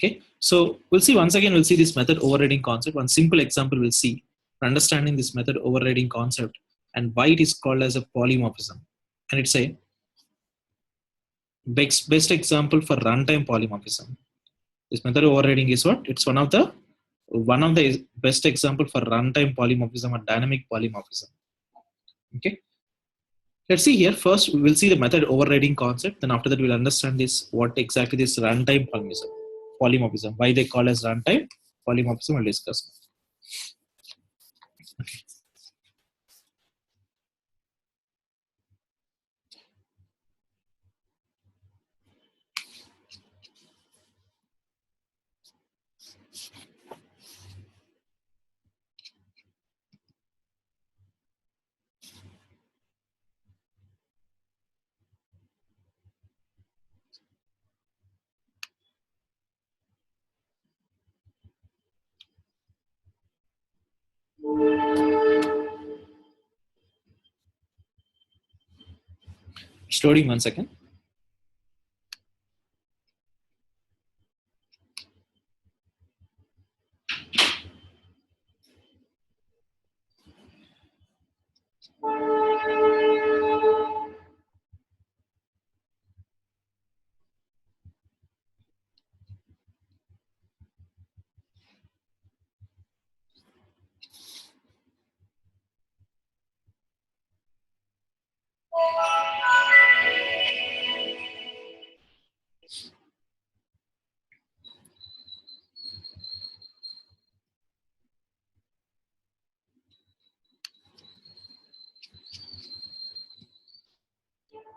Okay, so we'll see once again, we'll see this method overriding concept. One simple example we'll see for understanding this method overriding concept and why it is called as a polymorphism. And it's a best example for runtime polymorphism. This method overriding is what? It's one of the best example for runtime polymorphism or dynamic polymorphism. Okay, let's see here. First, we will see the method overriding concept. Then after that, we'll understand this what exactly this runtime polymorphism. Why they call as runtime polymorphism. We'll discuss. Okay. It's loading 1 second.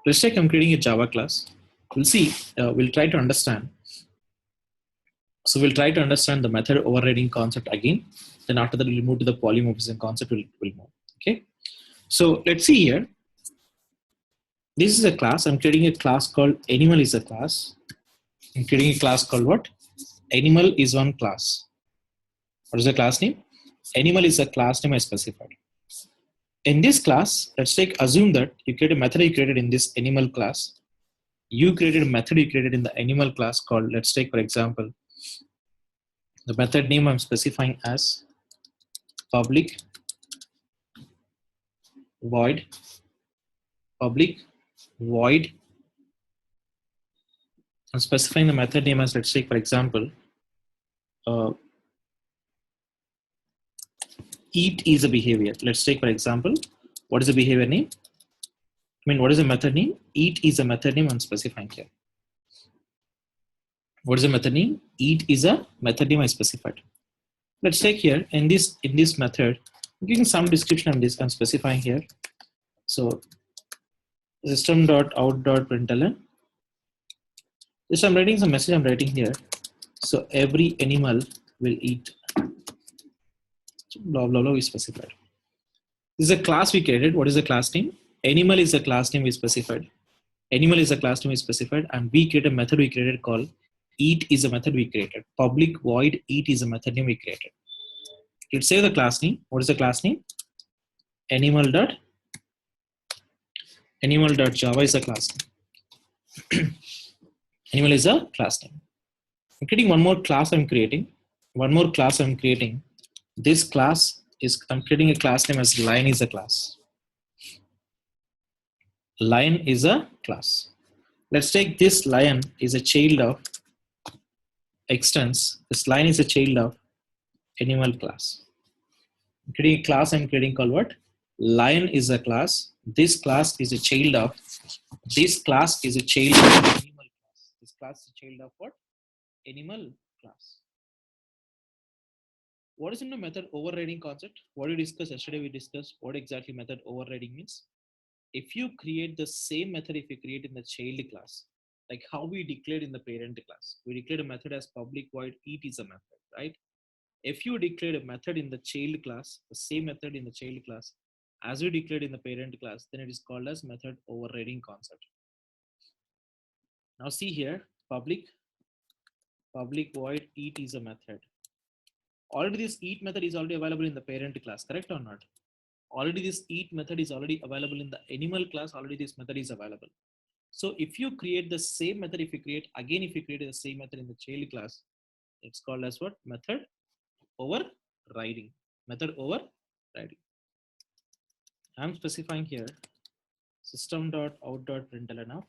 Let's say I'm creating a Java class. We'll see, we'll try to understand. So we'll try to understand the method overriding concept again. Then after that, we'll move to the polymorphism concept. We'll move. Okay. So let's see here. This is a class. I'm creating a class called animal is a class. I'm creating a class called what? Animal is one class. What is the class name? Animal is a class name I specified. In this class, let's assume that you create a method you created in this animal class. You created a method you created in the animal class called, let's take for example, the method name I'm specifying as public void I'm specifying the method name as, let's take for example, eat is a behavior. Let's take for example, what is the behavior name? What is the method name? Eat is a method name I'm specifying here. What is the method name? Eat is a method name I specified. Let's take here in this method, I'm giving some description of this. I'm specifying here. So system.out.println. Just I'm writing some message I'm writing here. So every animal will eat. Blah blah blah we specified. This is a class we created. What is the class name? Animal is a class name we specified. Animal is a class name we specified, and we create a method we created called eat is a method we created. Public void eat is a method name we created. Let's say the class name. What is the class name? Animal.java is a class name. Animal is a class name. I'm creating one more class I'm creating. This class is, I'm creating a class name as lion is a class. Lion is a class. Let's take this lion is a child of extends. This lion is a child of animal class. I'm creating a class I'm creating called what? Lion is a class. This class is a child of animal class. This class is a child of what? Animal class. What is in the method overriding concept? What we discussed yesterday, we discussed what exactly method overriding means. If you create the same method, if you create in the child class, like how we declared in the parent class, we declared a method as public void eat is a method, right? If you declared a method in the child class, the same method in the child class as we declared in the parent class, then it is called as method overriding concept. Now see here, public void eat is a method. Already this eat method is already available in the parent class, correct or not? Already this eat method is already available in the animal class. Already this method is available. So if you create the same method, if you create the same method in the child class, It's called as what? Method overriding. Method overriding. I'm specifying here system.out.println of.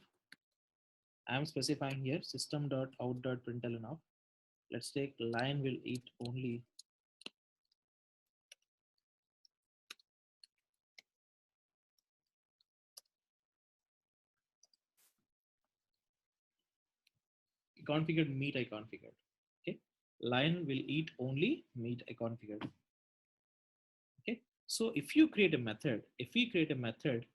I'm specifying here system.out.println of. Let's take lion will eat only. Configured meat I configured. Okay. Lion will eat only meat I configured. Okay. So if you create a method, if we create a method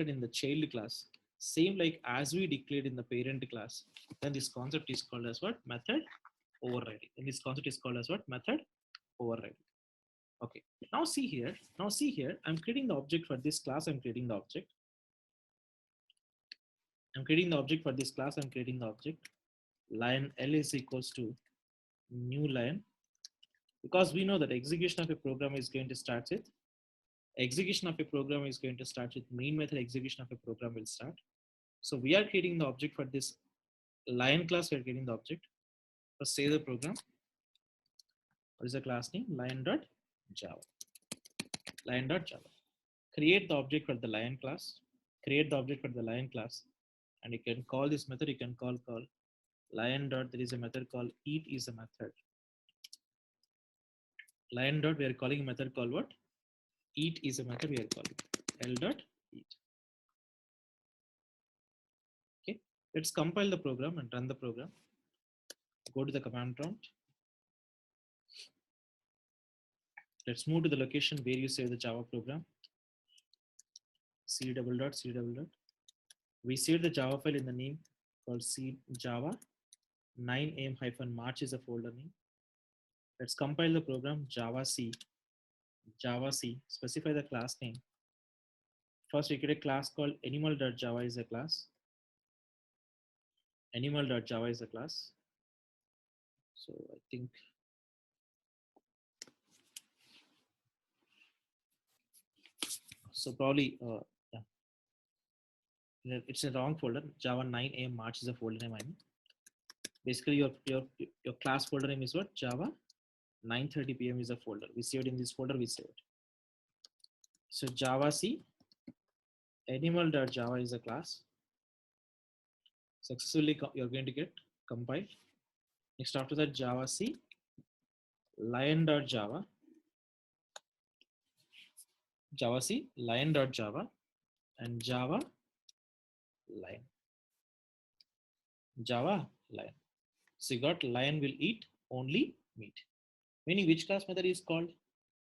in the child class, same like as we declared in the parent class, then this concept is called as what? Method overriding. And this concept is called as what? Method overriding. Okay. Now see here. I'm creating the object for this class. I'm creating the object. For this class. I'm creating the object. Lion L is equals to new line, because we know that execution of a program is going to start with main method. Execution of a program will start. So we are creating the object for this lion class. We are creating the object. First say the program. What is the class name? Lion.java. Create the object for the lion class. And you can call this method. You can call lion dot. There is a method called eat is a method. Lion dot. We are calling a method called what? Eat is a method. We are calling L dot eat. Okay. Let's compile the program and run the program. Go to the command prompt. Let's move to the location where you save the Java program. C double dot. We saved the Java file in the name called C Java 9am-march is a folder name. Let's compile the program Java C. Specify the class name. First, we create a class called animal.java is a class. So I think so. Probably yeah. It's a wrong folder. Java 9am-march is a folder name. I mean, basically your class folder name is what? Java 9:30 p.m. is a folder. We saved in this folder. We saved. So Java C animal.java is a class. Successfully you're going to get compiled. Next after that Java C lion.java. Java C lion.java and Java lion. So you got lion will eat only meat. Meaning which class method is called?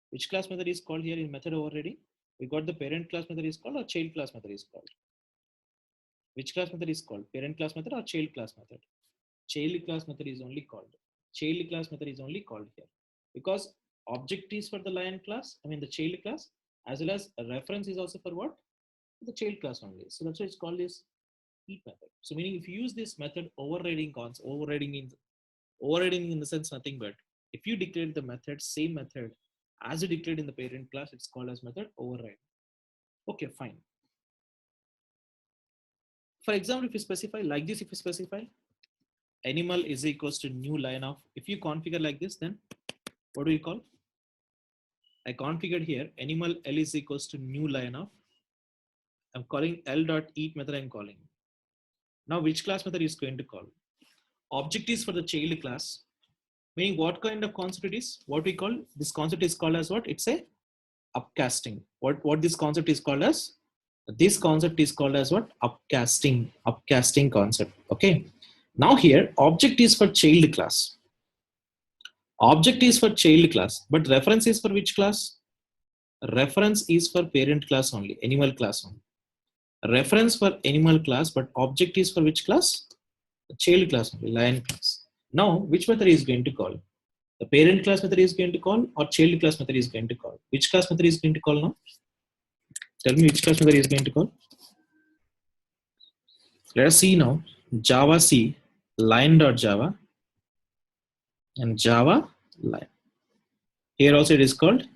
Which class method is called here in method overriding? We got the parent class method is called or child class method is called? Which class method is called? Parent class method or child class method? Child class method is only called. Here because object is for the lion class. I mean the child class, as well as a reference is also for what? The child class only. So that's why it's called this eat method. So meaning if you use this method overriding in the sense nothing but if you declare the method same method as you declared in the parent class, it's called as method override. Okay, fine. For example, if you specify like this, if you specify animal is equals to new line of, if you configure like this, then what do you call? I configured here animal L is equals to new line of. I'm calling L dot eat method. I'm calling. Now which class method is going to call? Object is for the child class. Meaning what kind of concept it is? What we call this concept is called as what? It's a upcasting. What this concept is called as? This concept is called as what? Upcasting concept. Okay. Now here object is for child class. But reference is for which class? Reference is for parent class only, animal class only. Reference for animal class, but object is for which class? The child class only, lion class. Now, which method is going to call? The parent class method is going to call or child class method is going to call? Which class method is going to call now? Tell me which class method is going to call? Let us see now. Java C line.java and Java line. Here also it is called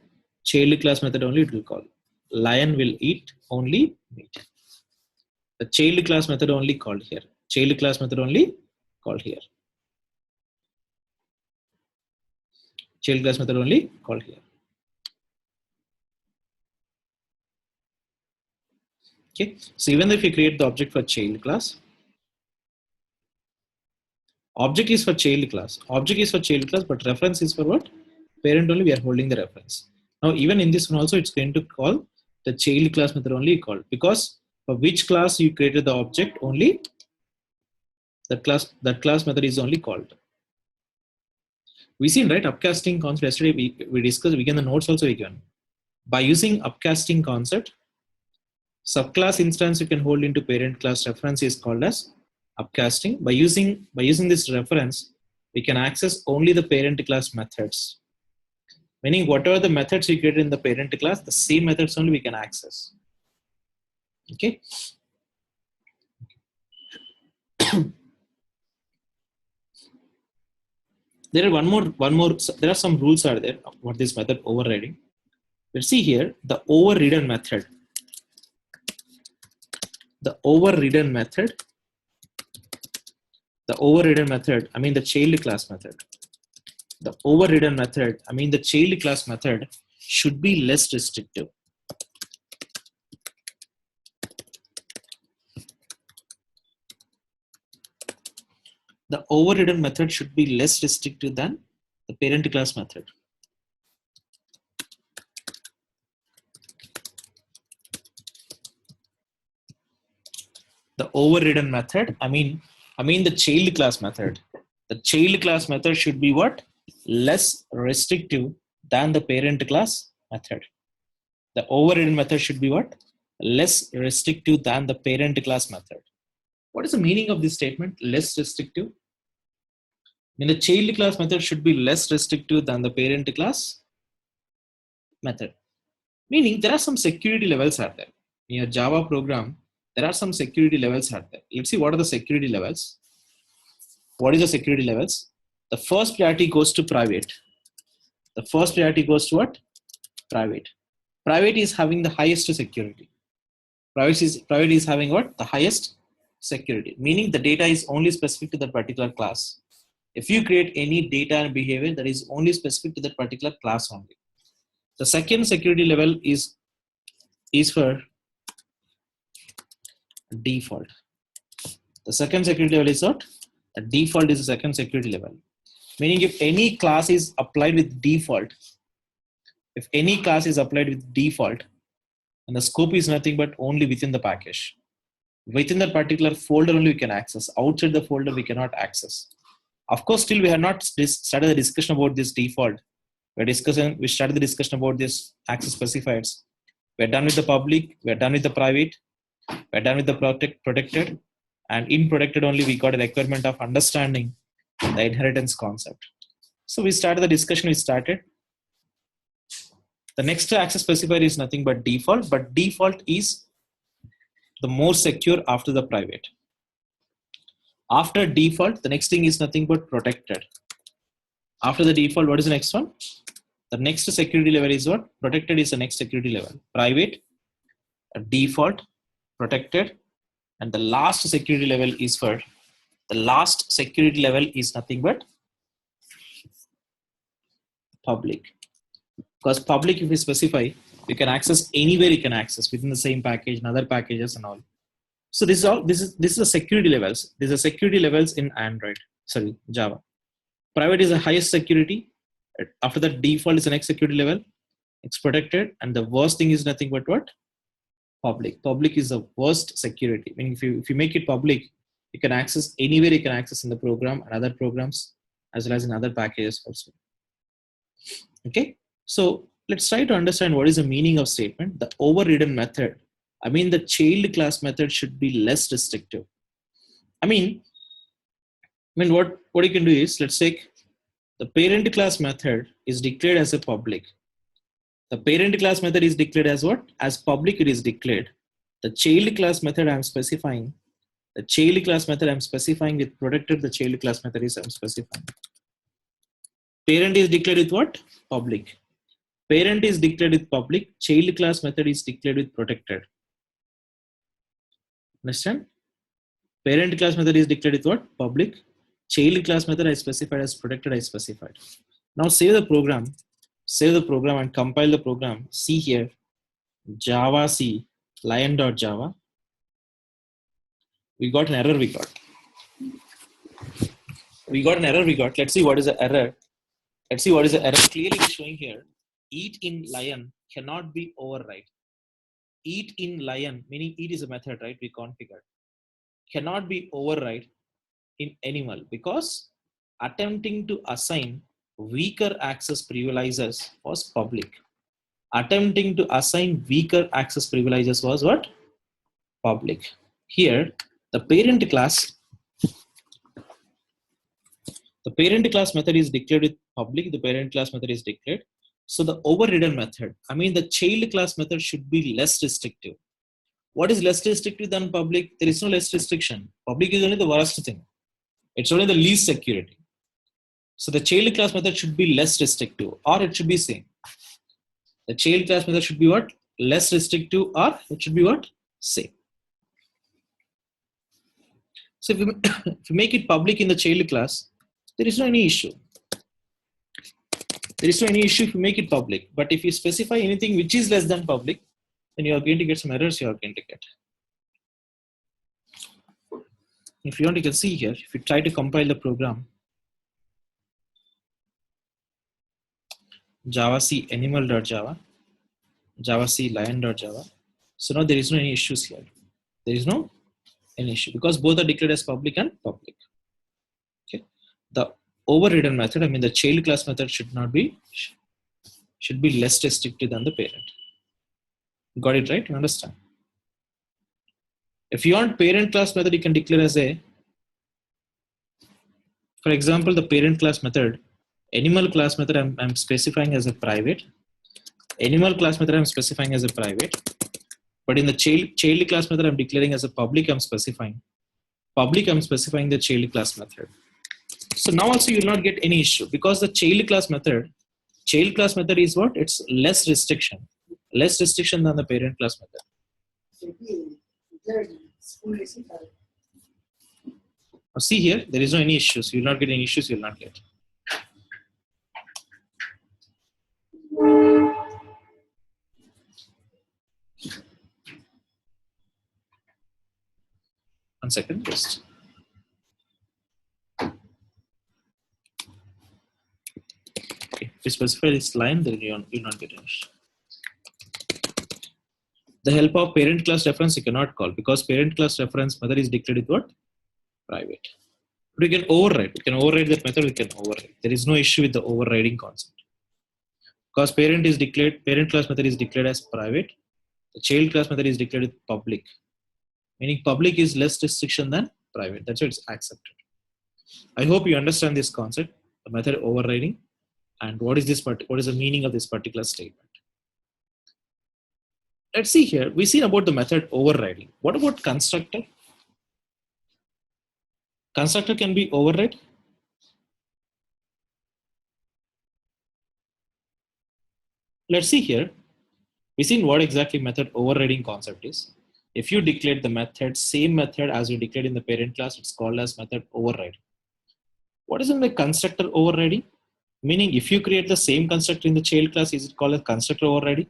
child class method only it will call. Lion will eat only meat. The child class method only called here. Child class method only called here. Okay, so even if you create the object for child class, object is for child class, but reference is for what? Parent only. We are holding the reference. Now, even in this one also, it's going to call the child class method only called, because for which class you created the object only, that class method is only called. We seen, right, upcasting concept yesterday. We discussed. We can the notes also we can. By using upcasting concept, subclass instance you can hold into parent class reference is called as upcasting. By using this reference, we can access only the parent class methods. Meaning whatever the methods we created in the parent class, the same methods only we can access. Okay. There are one more. There are some rules are there. What this method overriding? Let's see here the overridden method. The overridden method. I mean the child class method. The overridden method. I mean the child class method should be less restrictive. The overridden method should be less restrictive than the parent class method. The overridden method, I mean the child class method. The child class method should be what? Less restrictive than the parent class method. The overridden method should be what? Less restrictive than the parent class method. What is the meaning of this statement? Less restrictive? I mean the child class method should be less restrictive than the parent class method. Meaning there are some security levels out there. In your Java program, there are some security levels out there. Let's see what are the security levels. What is the security levels? The first priority goes to private. The first priority goes to what? Private. Private is having the highest security. Private is having what? The highest security. Meaning the data is only specific to that particular class. If you create any data and behavior, that is only specific to that particular class only. The second security level is for default. The second security level is what? The default is the second security level. Meaning if any class is applied with default, and the scope is nothing but only within the package. Within that particular folder only we can access. Outside the folder we cannot access. Of course, still we have not started the discussion about this default. We started the discussion about this access specifiers. We're done with the public, we're done with the private, we're done with the protected, and in protected only we got a requirement of understanding the inheritance concept. So we started the discussion, The next access specifier is nothing but default, but default is the more secure after the private. After default, the next thing is nothing but protected. After the default, what is the next one? The next security level is what? Protected is the next security level. Private, default, protected, and the last security level is nothing but public. Because public, if we specify, you can access anywhere you can access within the same package and other packages and all. So this is the security levels. These are security levels in Java. Private is the highest security. After that, default is the next security level. It's protected, and the worst thing is nothing but what? Public. Public is the worst security. Meaning if you make it public, you can access anywhere you can access in the program and other programs as well as in other packages also. Okay, so let's try to understand what is the meaning of statement. The overridden method. I mean the child class method should be less restrictive. I mean what you can do is, let's take the parent class method is declared as a public. The parent class method is declared as what? As public it is declared. The child class method I'm specifying. The child class method I'm specifying with protected. The child class method is I'm specifying. Parent is declared with what? Public. Parent is declared with public. Child class method is declared with protected. Understand? Parent class method is declared with what? Public. Child class method I specified as protected I specified. Now save the program and compile the program. See here, Java C lion.java. We got an error. We got an error. Let's see what is the error. Let's see what is the error. Clearly showing here. Eat in lion cannot be override. Eat in lion, meaning eat is a method, right? We configured. Cannot be override in animal because attempting to assign weaker access privileges was public. Attempting to assign weaker access privileges was what? Public. Here, the parent class method is declared with public, the parent class method is declared. So the overridden method, I mean the child class method should be less restrictive. What is less restrictive than public? There is no less restriction. Public is only the worst thing. It's only the least security. So the child class method should be less restrictive or it should be same. The child class method should be what? Less restrictive or it should be what? Same. So if you make it public in the child class, there is no any issue. There is no any issue if you make it public. But if you specify anything which is less than public, then you are going to get some errors you are going to get. If you want, you can see here, if you try to compile the program, Java C animal.java, Java C lion.java. So now there is no any issues here. There is no any issue because both are declared as public and public. Okay. The overridden method, I mean the child class method should be less restrictive than the parent. Got it right? You understand? If you want parent class method, you can declare as a, for example, the parent class method, animal class method I'm specifying as a private. Animal class method I'm specifying as a private. But in the child class method I'm declaring as a public, I'm specifying. Public, I'm specifying the child class method. So now also you will not get any issue because the child class method is what? It's less restriction than the parent class method. Now see here, there is no any issues. You will not get any issues. You will not get. One second, just. Okay, if you specify this line, then you will not get an issue. The help of parent class reference you cannot call because parent class reference method is declared with what? Private. But we can override. We can override that method. We can override. There is no issue with the overriding concept because parent class method is declared as private. The child class method is declared with public, meaning public is less restriction than private. That's why it's accepted. I hope you understand this concept, the method overriding, and what is the meaning of this particular statement. Let's see here. We've seen about the method overriding. What about constructor? Constructor can be override. Let's see here. We've seen what exactly method overriding concept is. If you declare the method, same method as you declared in the parent class, it's called as method override. What is in the constructor overriding? Meaning if you create the same constructor in the child class, is it called as constructor overriding?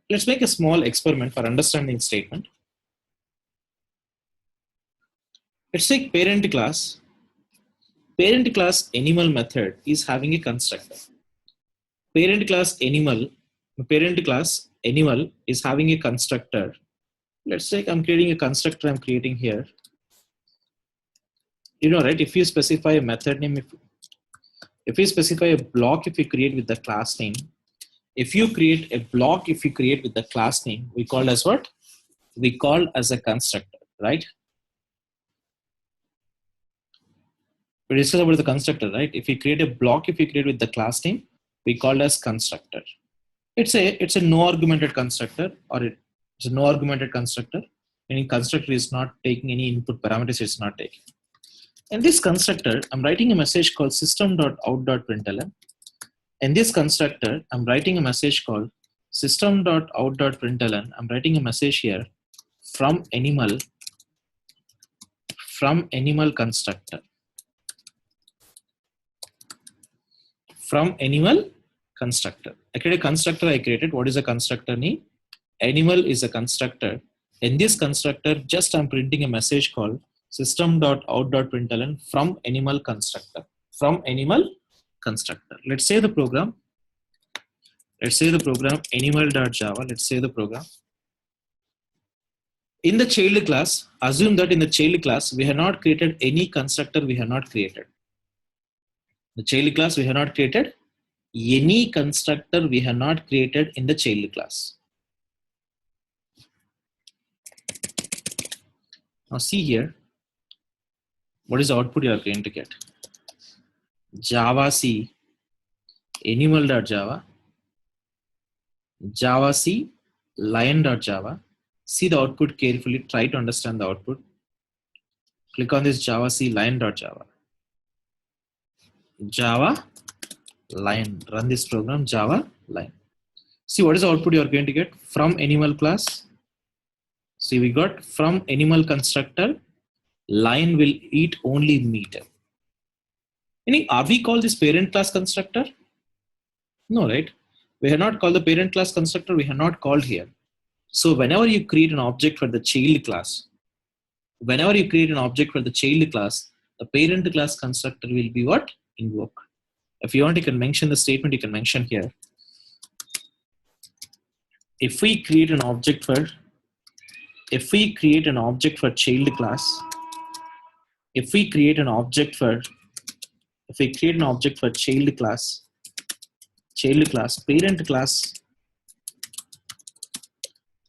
Let's make a small experiment for understanding statement. Let's take parent class. Parent class animal method is having a constructor. Parent class animal is having a constructor. Let's say I'm creating a constructor I'm creating here. You know, right? If you specify a method name, if you specify a block, if you create with the class name, if you create with the class name, we call as what? We call as a constructor, right? We discussed about the constructor, right? If you create a block, if you create with the class name, we call as constructor. It's a no argumented constructor, or it's a no argumented constructor, meaning constructor is not taking any input parameters, it's not taking. In this constructor, I'm writing a message called system.out.println. In this constructor, I'm writing a message called system.out.println. I'm writing a message here from animal constructor. from animal constructor. I create a constructor I created. What is a constructor? Animal is a constructor. In this constructor, just I'm printing a message called system.out.println from animal constructor. From animal constructor. Let's say the program. Let's say the program animal.java. Let's say the program. In the child class, assume that in the child class, we have not created any constructor. We have not created. The child class, we have not created any constructor. We have not created in the child class. Now see here, what is the output you are going to get? Java C animal.java, Java C lion.java. See the output carefully, try to understand the output. Click on this Java C lion.java. Java lion, run this program Java lion. See what is the output you are going to get from animal class. See we got from animal constructor, lion will eat only meat. Are we called this parent class constructor? No, right? We have not called the parent class constructor. We have not called here. So whenever you create an object for the child class, the parent class constructor will be what? Invoke. If you want, you can mention the statement. You can mention here. If we create an object for child class, if we create an object for child class,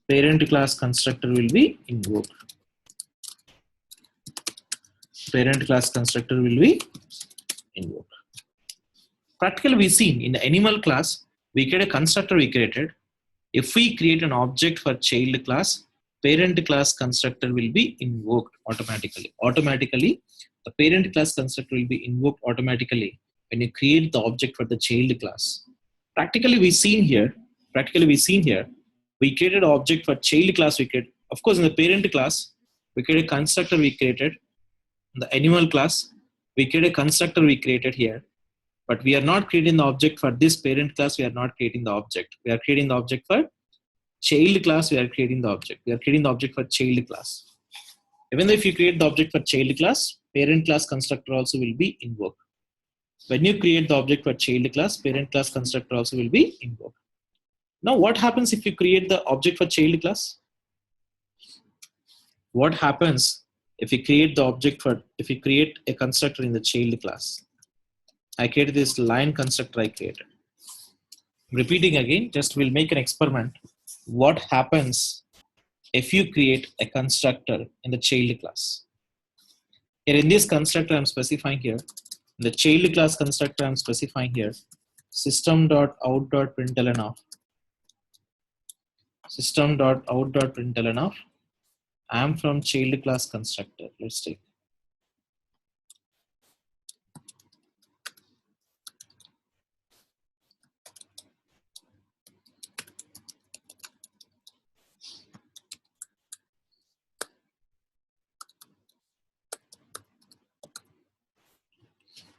parent class constructor will be invoked. Parent class constructor will be invoked. Practically we seen in the animal class, we create a constructor we created. If we create an object for child class, parent class constructor will be invoked automatically. The parent class constructor will be invoked automatically when you create the object for the child class. Practically we seen here, we created an object for child class. We created, of course, in the parent class, we created a constructor we created. In the animal class, we created a constructor we created here. But we are not creating the object for this parent class. We are not creating the object. We are creating the object for child class. We are creating the object. We are creating the object for child class. Even though if you create the object for child class, parent class constructor also will be invoked. When you create the object for child class, parent class constructor also will be invoked. Now, what happens if you create the object for child class? What happens if you create the object for, if you create a constructor in the child class? I created this line constructor I created. Repeating again, just we'll make an experiment. What happens if you create a constructor in the child class? Here in this constructor I'm specifying here, in the child class constructor I'm specifying here, system.out.println of, system.out.println of, I am from child class constructor. Let's take.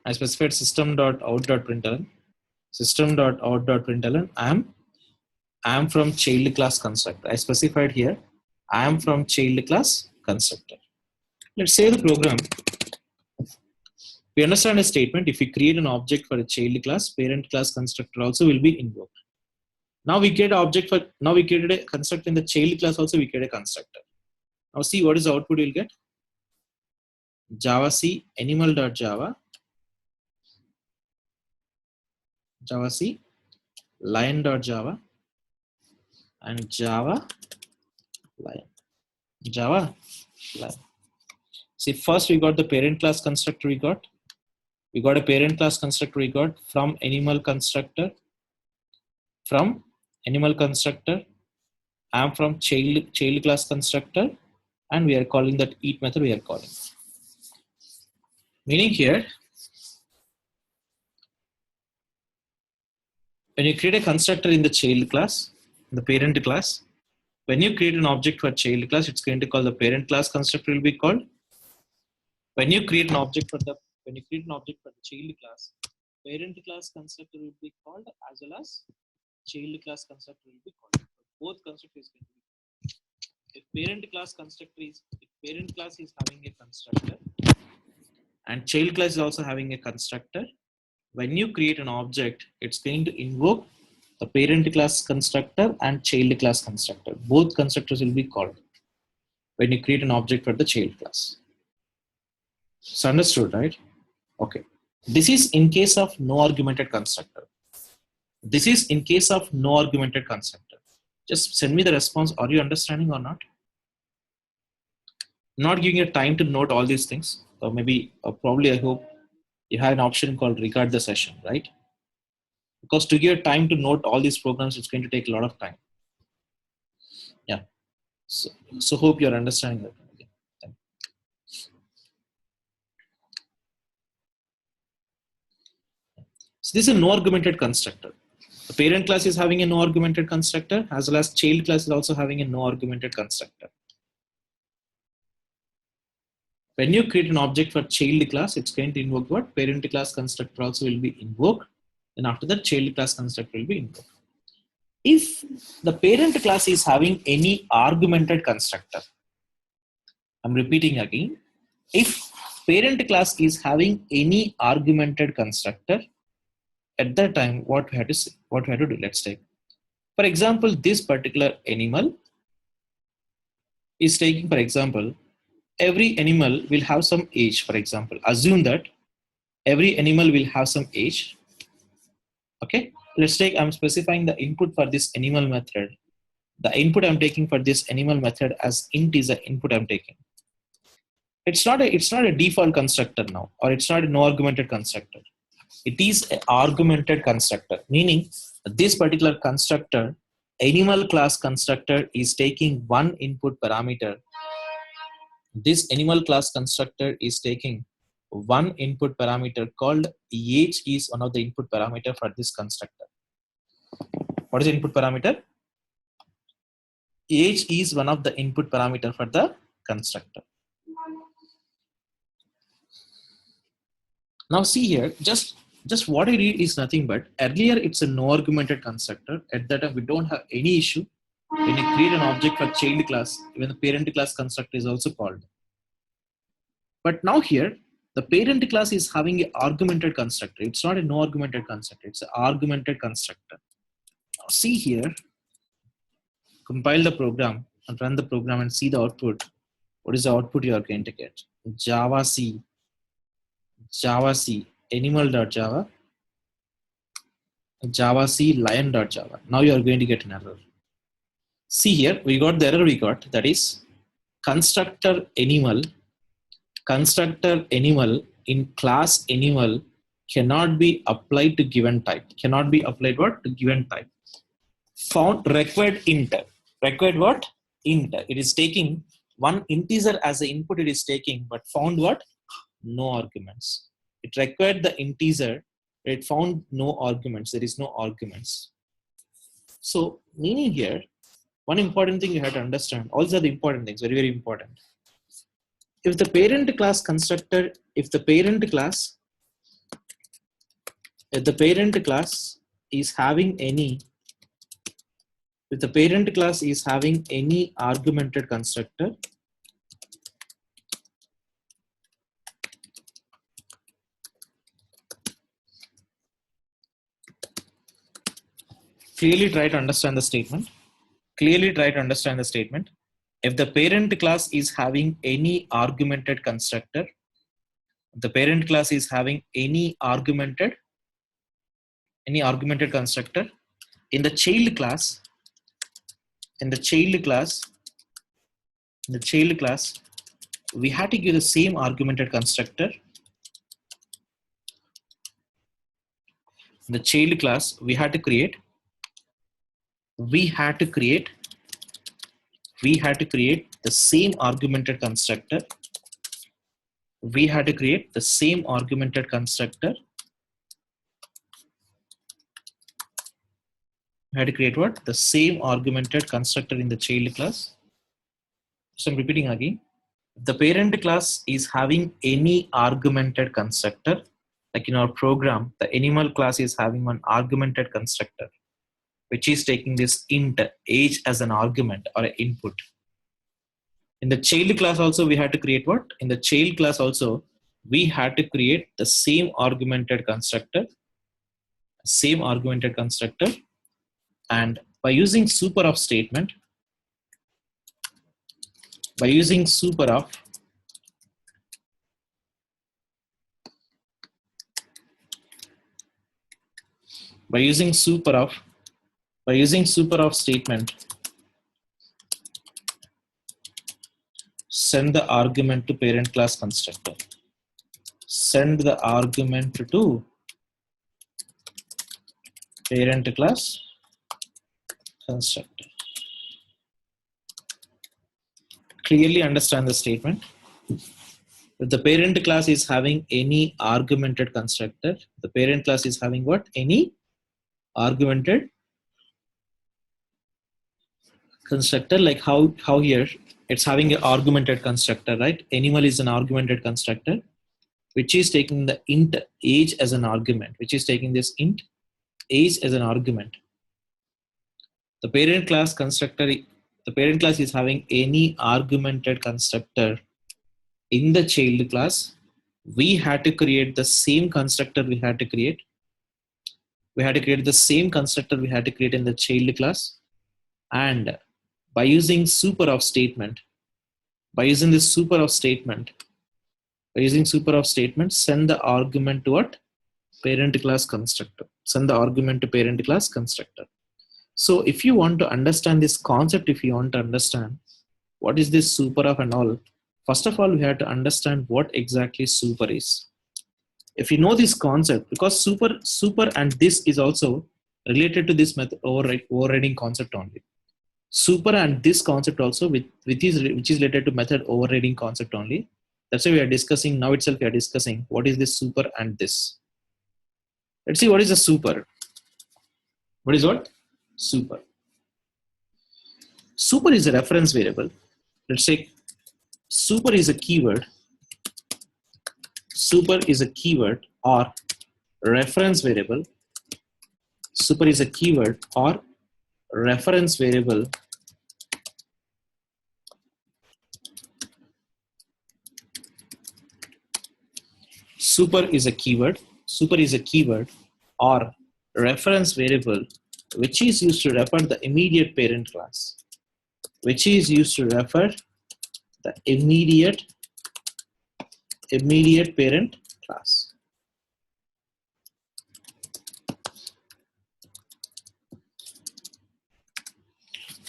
I specified system.out.println. System.out.println. I am from child class constructor. I specified here. I am from child class constructor. Let's say the program. We understand a statement. If we create an object for a child class, parent class constructor also will be invoked. Now we get an object for. Now we created a constructor in the child class. Also we create a constructor. Now see what is the output you'll get. Java C animal.java. Java C lion.java and Java lion. Java lion. See, first we got the parent class constructor we got. We got a parent class constructor we got from animal constructor. From animal constructor. I am from child class constructor, and we are calling that eat method we are calling. Meaning here, when you create a constructor in the child class, in the parent class, when you create an object for child class, it's going to call the parent class constructor will be called. When you create an object for the child class, Parent class constructor will be called as well as child class constructor will be called. Both constructors can be. If parent class is having a constructor and child class is also having a constructor, when you create an object, it's going to invoke the parent class constructor and child class constructor. Both constructors will be called when you create an object for the child class. It's understood, right? Okay. This is in case of no argumented constructor. This is in case of no argumented constructor. Just send me the response. Are you understanding or not? Not giving you time to note all these things. Or maybe, probably, I hope you have an option called record the session, right? Because to give time to note all these programs, it's going to take a lot of time. Yeah. So hope you're understanding that. Okay. So this is a no argumented constructor. The parent class is having a no argumented constructor as well as child class is also having a no argumented constructor. When you create an object for child class, it's going to invoke what? Parent class constructor also will be invoked. And after that, child class constructor will be invoked. If the parent class is having any argumented constructor, I'm repeating again. If parent class is having any argumented constructor, at that time, what we have to do? Let's take, for example, this particular animal is taking, for example, every animal will have some age. For example, assume that every animal will have some age. Okay, let's take, I'm specifying the input for this animal method. The input I'm taking for this animal method as int is the input I'm taking. It's not a default constructor now, or it's not a no argumented constructor. It is an argumented constructor, meaning this particular constructor, animal class constructor, is taking one input parameter. This animal class constructor is taking one input parameter called age is one of the input parameter for this constructor. What is the input parameter? Age is one of the input parameter for the constructor. Now see here, just what I read is nothing but earlier it's a no argumented constructor. At that time we don't have any issue. When you create an object for child class, even the parent class constructor is also called. But now here, the parent class is having an argumented constructor. It's not a no argumented constructor. It's an argumented constructor. Now see here, compile the program and run the program and see the output. What is the output you are going to get? Java C, animal.java, Java C, lion.java. Now you are going to get an error. See here, we got the error we got, that is constructor animal in class animal cannot be applied to given type. Cannot be applied what? To given type. Found required int. Required what? Int. It is taking one integer as the input it is taking, but found what? No arguments. It required the integer, it found no arguments. There is no arguments. So meaning here, one important thing you have to understand, all are the important things, very, very important. If the parent class constructor, if the parent class is having any argumented constructor, clearly try to understand the statement. If the parent class is having any argumented constructor, constructor, in the child class, we had to give the same argumented constructor. In the child class, we had to create the same argumented constructor. We had to create the same argumented constructor. We had to create what? The same argumented constructor in the child class. So I'm repeating again. The parent class is having any argumented constructor. Like in our program, the animal class is having one argumented constructor, which is taking this int age as an argument or an input. In the child class also, we had to create what? In the child class also, we had to create the same argumented constructor, and by using super of statement, by using super of, by using super of statement, send the argument to parent class constructor. Send the argument to parent class constructor. Clearly understand the statement. If the parent class is having any argumented constructor, the parent class is having what? Any argumented constructor, like how here it's having an argumented constructor, right? Animal is an argumented constructor, which is taking the int age as an argument, which is taking this int age as an argument. The parent class constructor, the parent class is having any argumented constructor in the child class. We had to create the same constructor we had to create. We had to create the same constructor we had to create in the child class. And by using super of statement, by using this super of statement, send the argument to what? Parent class constructor. Send the argument to parent class constructor. So if you want to understand this concept, if you want to understand what is this super of and all, first of all, we have to understand what exactly super is. If you know this concept, because super and this is also related to this method overriding concept only. Super and this concept also, which is related to method overriding concept only. That's why we are discussing now itself. We are discussing what is this super and this. Let's see what is the super. What is what? Super. Super is a reference variable. Let's say super is a keyword. Super is a keyword or reference variable. Super is a keyword or reference variable super is a keyword or reference variable which is used to refer the immediate parent class, which is used to refer the immediate parent class.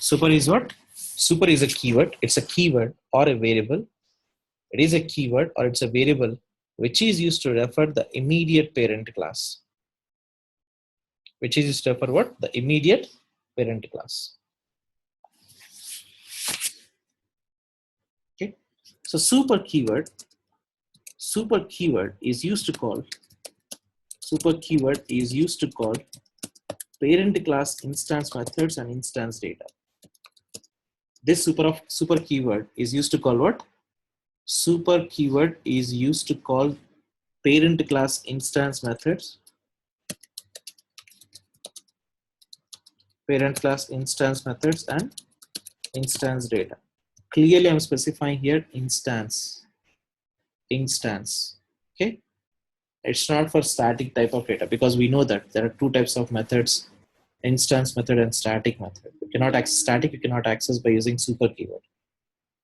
Super is what? Super is a keyword. It's a keyword or a variable. It is a keyword or it's a variable which is used to refer the immediate parent class. Which is used to refer what? The immediate parent class. Okay. So super keyword is used to call parent class instance methods and instance data. This super keyword is used to call what? Super keyword is used to call parent class instance methods, and instance data. Clearly, I'm specifying here instance. Okay, it's not for static type of data because we know that there are two types of methods: instance method and static method. You cannot access static. You cannot access by using super keyword.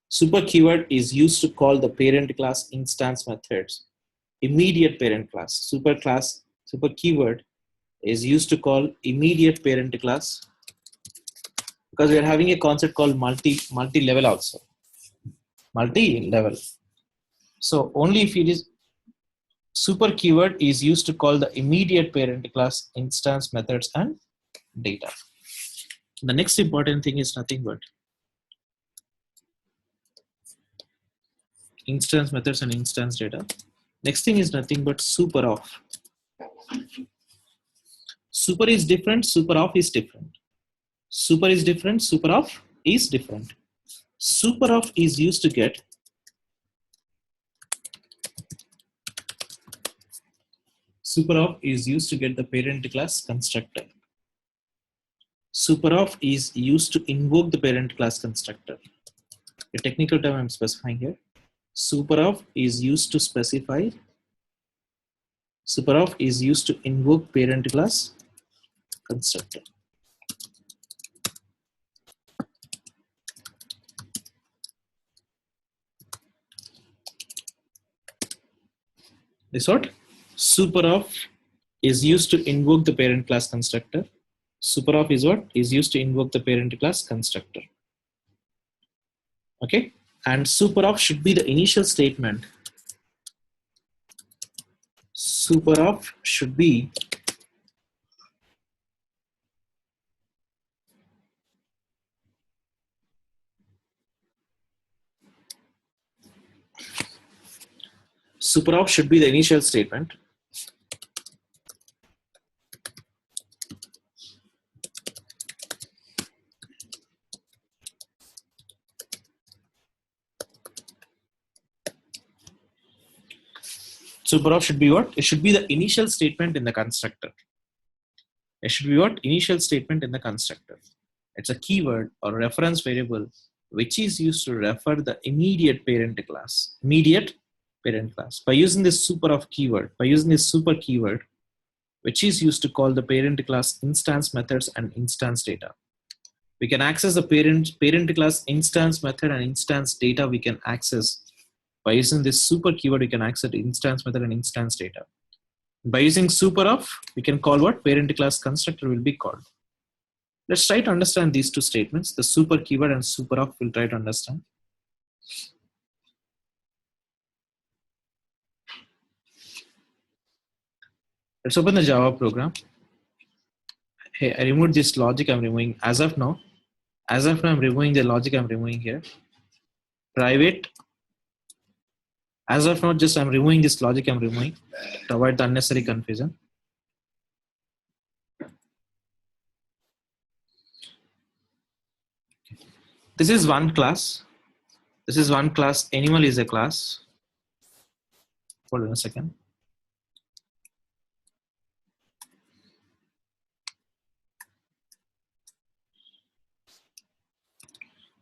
Super keyword is used to call the parent class instance methods immediate parent class. Super keyword is used to call immediate parent class because we are having a concept called multi-level also. Multi-level. So only if it is super keyword is used to call the immediate parent class instance methods and data. The next important thing is nothing but instance methods and instance data. Next thing is nothing but super of. Super is different, super of is different. Super is different, super of is different. Super of is used to get Super of is used to get the parent class constructor. Super of is used to invoke the parent class constructor. A technical term I'm specifying here. Super of is used to specify. Super of is used to invoke parent class constructor. This what? Super of is used to invoke the parent class constructor. Super of is what? Is used to invoke the parent class constructor. Okay? And super of should be the initial statement. Super of should be the initial statement. Super of should be what? It should be the initial statement in the constructor. It should be what? Initial statement in the constructor. It's a keyword or reference variable which is used to refer the immediate parent class. Immediate parent class. By using this super of keyword, by using this super keyword, which is used to call the parent class instance methods and instance data. We can access the parent class instance method and instance data we can access. By using this super keyword, we can access the instance method and instance data. By using super of, we can call what? Parent class constructor will be called. Let's try to understand these two statements. The super keyword and super of we'll try to understand. Let's open the Java program. Hey, I removed this logic I'm removing as of now. As of now, I'm removing the logic I'm removing here. Private. As of now, just I'm removing this logic I'm removing to avoid the unnecessary confusion. This is one class. This is one class. Animal is a class. Hold on a second.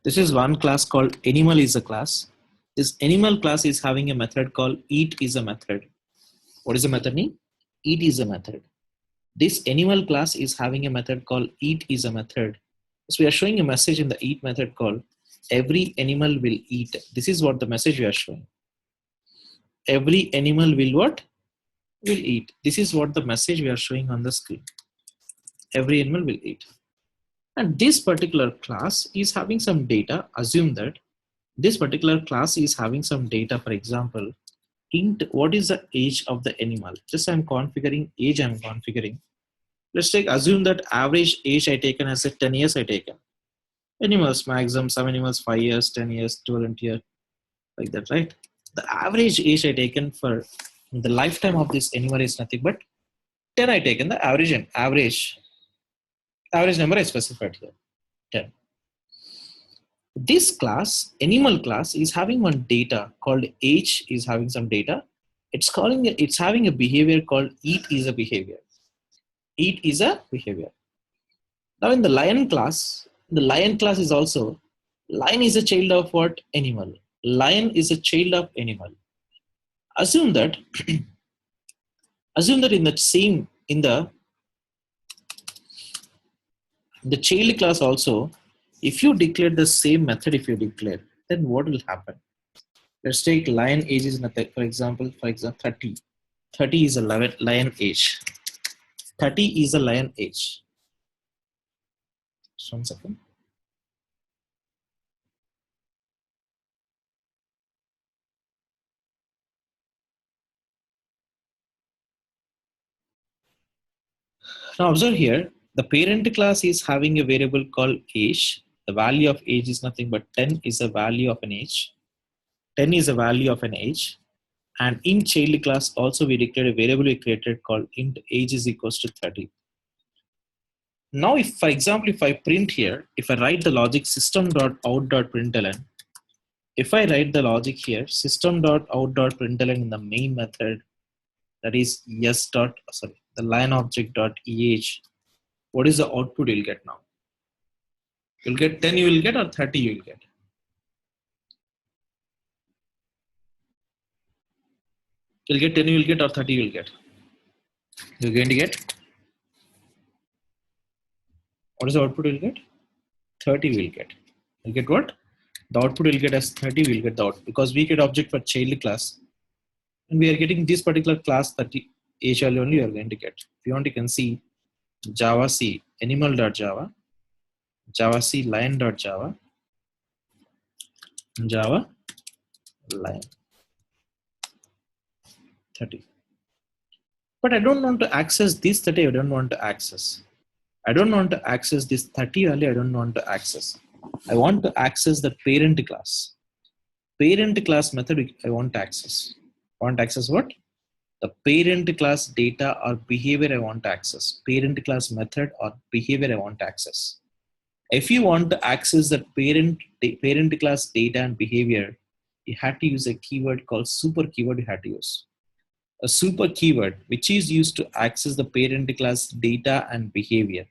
This is one class called animal is a class. This animal class is having a method called eat is a method. What is the method name? Eat is a method. This animal class is having a method called eat is a method. So we are showing a message in the eat method called every animal will eat. This is what the message we are showing. Every animal will what? Will eat. This is what the message we are showing on the screen. Every animal will eat. And this particular class is having some data. Assume that this particular class is having some data. For example, int what is the age of the animal. Just I'm configuring age. I'm configuring. Let's assume that average age I taken as a 10 years I taken. Animals maximum, some animals 5 years, 10 years, 12 years, like that, right? The average age I taken for the lifetime of this animal is nothing but 10 I taken, the average number I specified here, 10. This class, animal class, is having one data called age is having some data. It's having a behavior called eat is a behavior. Eat is a behavior. Now in the lion class is also, lion is a child of what? Animal. Lion is a child of animal. Assume that in the child class also, if you declare the same method, then what will happen? Let's take lion age is nothing. For example, 30. 30 is a lion age. 30 is a lion age. Just 1 second. Now observe here, the parent class is having a variable called age. The value of age is nothing but 10 is a value of an age. 10 is a value of an age. And in child class also we declared a variable we created called int age is equals to 30. Now if, for example, if I print here, if I write the logic system.out.println, if I write the logic here, system.out.println in the main method, that is yes dot, sorry, the line object dot eh. What is the output you'll get now? You'll get 10 you will get, or 30 you will get. You'll get 10 you will get, or 30 you will get. You're going to get, what is the output you'll get? 30 will get. You'll get what? The output will get as 30 will get the output, because we get object for child class. And we are getting this particular class 30 age value only you are going to get. If you want, you can see Java C animal.java, Java C line.java, Java line 30. But I don't want to access this 30, I don't want to access. I don't want to access this 30 value, I don't want to access. I want to access the parent class. Parent class method I want to access. I want to access what? The parent class data or behavior I want to access. Parent class method or behavior I want to access. If you want to access the parent class data and behavior, you have to use a keyword called super keyword you have to use. A super keyword which is used to access the parent class data and behavior.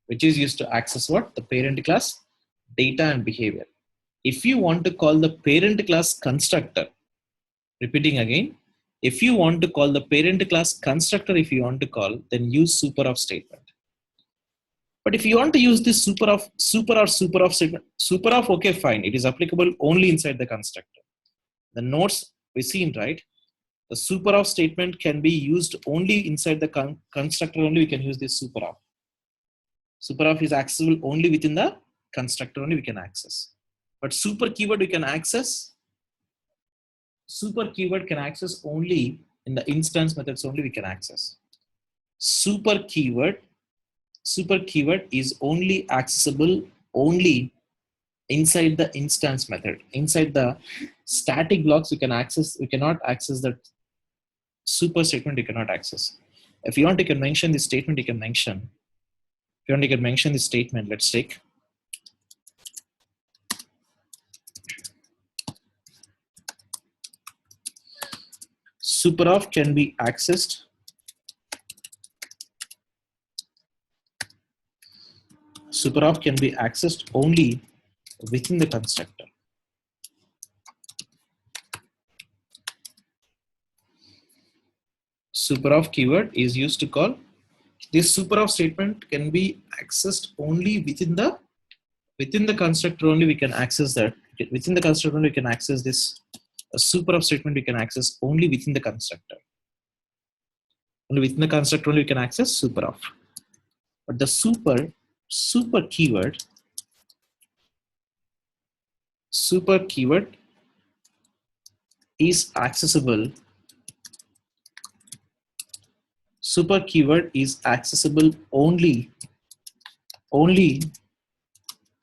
Which is used to access what? The parent class data and behavior. If you want to call the parent class constructor, repeating again, if you want to call the parent class constructor, if you want to call, then use super of statement. But if you want to use this super of statement, super of, okay, fine. It is applicable only inside the constructor. The notes we seen, right? The super of statement can be used only inside the constructor only. We can use this super of. Super of is accessible only within the constructor only we can access. But super keyword we can access. Super keyword can access only in the instance methods only we can access. Super keyword is only accessible only inside the instance method. Inside the static blocks we cannot access that super statement you cannot access. If you want, you can mention the statement you can mention. If you want, you can mention the statement. Let's take super of can be accessed. Super of can be accessed only within the constructor. Super of keyword is used to call. This super of statement can be accessed only within the constructor only we can access that. Within the constructor only we can access this. A super of statement we can access only within the constructor. Only within the constructor only we can access super of. But the super keyword is accessible. Super keyword is accessible only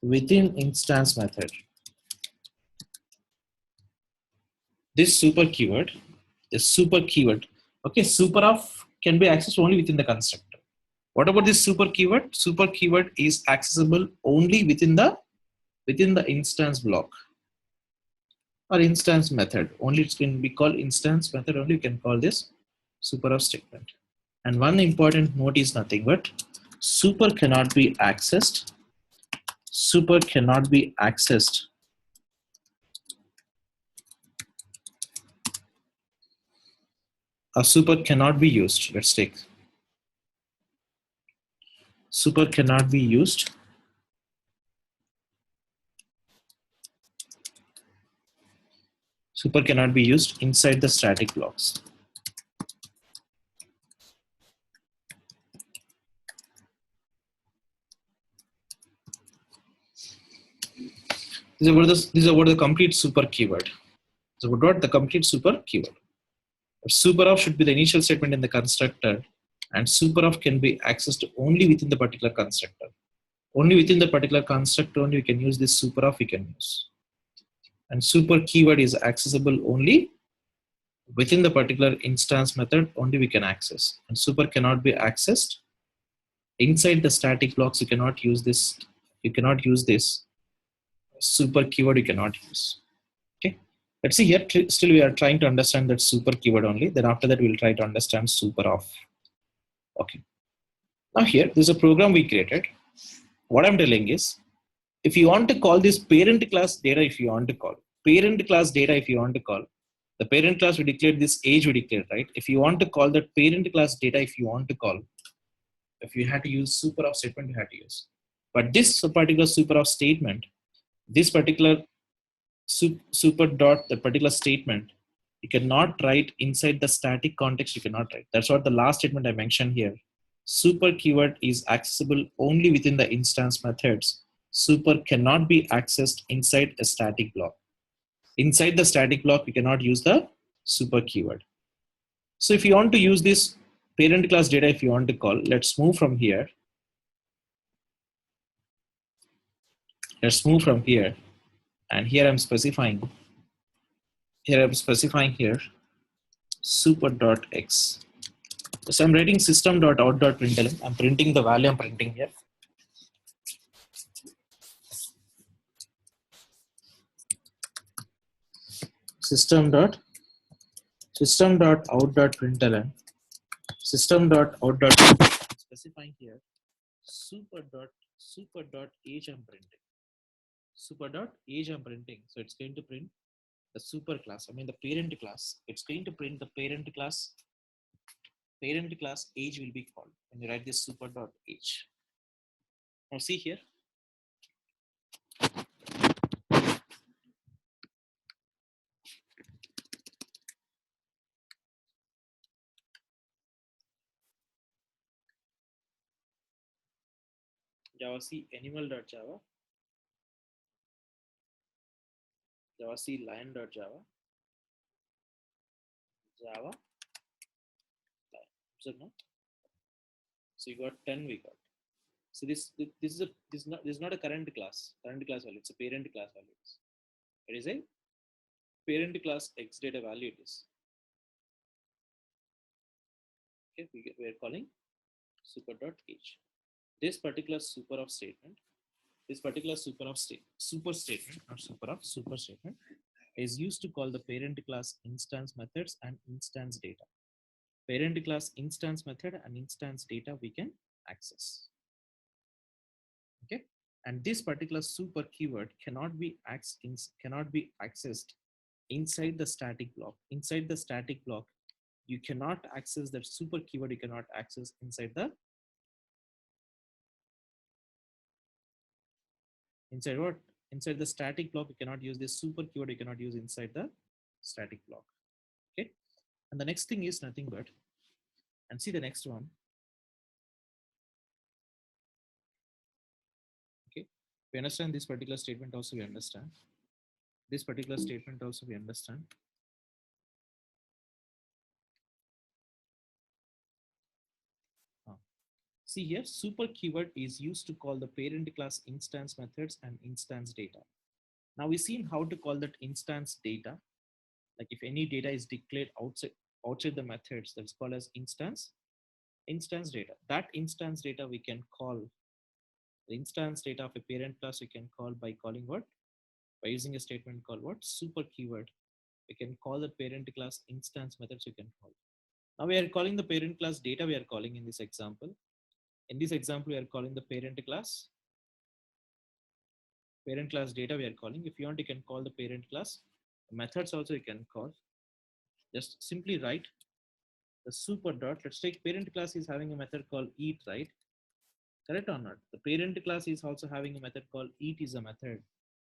within instance method. This super keyword, okay, super of can be accessed only within the constructor. What about this super keyword? Super keyword is accessible only within the instance block or instance method. Only it can be called instance method only. You can call this super of statement. And one important note is nothing but super cannot be accessed. Super cannot be accessed. A super cannot be used. Let's take. Super cannot be used. Super cannot be used inside the static blocks. This is about the complete super keyword. So what the complete super keyword. Super of should be the initial statement in the constructor, and super of can be accessed only within the particular constructor. Only within the particular constructor only we can use this super of we can use. And super keyword is accessible only within the particular instance method only we can access. And super cannot be accessed inside the static blocks. You cannot use this. You cannot use this super keyword. You cannot use. Okay. Let's see here. Still, we are trying to understand that super keyword only. Then after that, we'll try to understand super off. Okay. Now here, there's a program we created. What I'm telling is, if you want to call this parent class data, if you want to call parent class data, if you want to call the parent class, we declared this age, we declared, right? If you want to call that parent class data, if you want to call, if you had to use super off statement, you had to use. But this particular super off statement, this particular super dot, the particular statement, you cannot write inside the static context. You cannot write. That's what the last statement I mentioned here. Super keyword is accessible only within the instance methods. Super cannot be accessed inside a static block. Inside the static block, we cannot use the super keyword. So if you want to use this parent class data, if you want to call, let's move from here. Let's move from here. And here I'm specifying. Here I'm specifying here super.x. So I'm writing system.out.println. I'm printing the value I'm printing here. System.out.println. System.out.println. I'm specifying here super.age I'm printing. Super.age I'm printing. So it's going to print the super class. I mean the parent class. It's going to print the parent class. Parent class age will be called when you write this super.age. Now see here. Java C animal.java, Java C lion.java, Java lion. Observe now. So you got 10 we got. So this is not a current class value. It's a parent class value. It is a parent class X data value. It is okay. We are calling super.age. This particular super of statement, super statement, not super statement, is used to call the parent class instance methods and instance data. Parent class instance method and instance data we can access. Okay, and this particular super keyword cannot be accessed inside the static block. Inside the static block, you cannot access that super keyword. You cannot access inside the what? Inside the static block, you cannot use this super keyword. You cannot use inside the static block. Okay, and the next thing is nothing but, and see the next one. Okay, we understand this particular statement also. We understand this particular statement also. We understand. See here, super keyword is used to call the parent class instance methods and instance data. Now we've seen how to call that instance data. Like if any data is declared outside the methods, that's called as instance data. That instance data we can call the instance data of a parent class. We can call by calling what? By using a statement called what? Super keyword. We can call the parent class instance methods. We can call. Now we are calling the parent class data. We are calling in this example. In this example, we are calling the parent class data we are calling. If you want, you can call the parent class methods also. You can call. Just simply write the super dot. Let's take parent class is having a method called eat, right? Correct or not? The parent class is also having a method called eat is a method.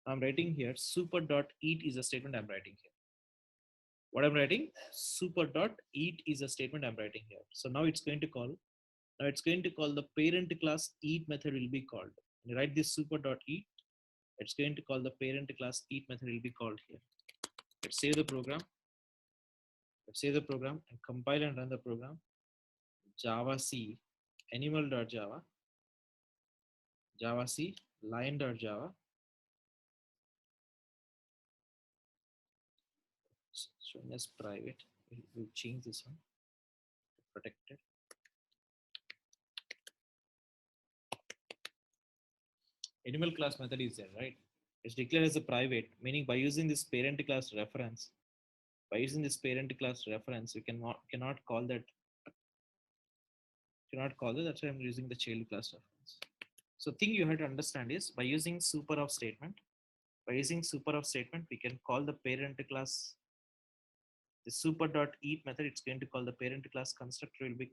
I'm writing here super dot eat is a statement I'm writing here. What I'm writing super dot eat is a statement I'm writing here. So now it's going to call. Now it's going to call the parent class eat method will be called. You write this super dot eat. It's going to call the parent class eat method will be called here. Let's save the program. Let's save the program and compile and run the program. Java C animal.java, Java C lion.java. Showing as private. We'll change this one to protected. Animal class method is there, right? It's declared as a private, meaning by using this parent class reference, we cannot call that. That's why I'm using the child class reference. So thing you have to understand is by using super of statement, we can call the parent class the super dot eat method. It's going to call the parent class constructor will be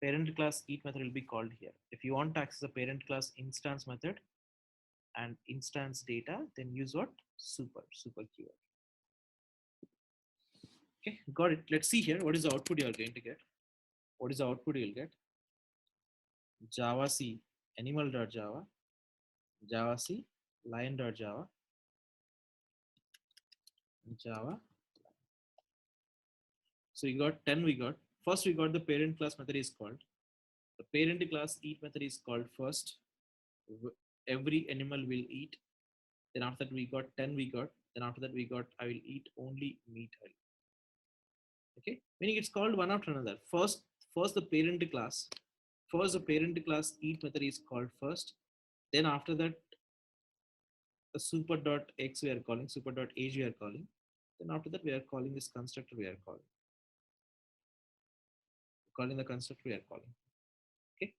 parent class eat method will be called here. If you want to access the parent class instance method and instance data, then use what? Super keyword. Okay, got it. Let's see here. What is the output you are going to get? What is the output you'll get? Java C animal.java, Java C lion.java, Java. So we got 10. We got the parent class method is called. The parent class eat method is called first. Every animal will eat. Then after that we got 10. Then after that we got I will eat only meat. Okay, meaning it's called one after another. First the parent class. First the parent class eat method is called first. Then after that the super dot x we are calling, super dot age we are calling. Then after that we are calling this constructor we are calling the constructor we are calling. Okay,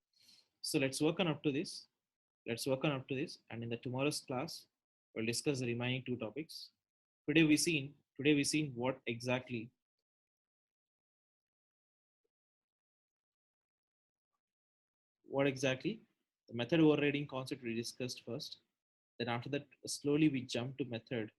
so let's work on up to this. And in the tomorrow's class, we'll discuss the remaining two topics. Today we seen what exactly the method overriding concept we discussed first. Then after that, slowly we jump to method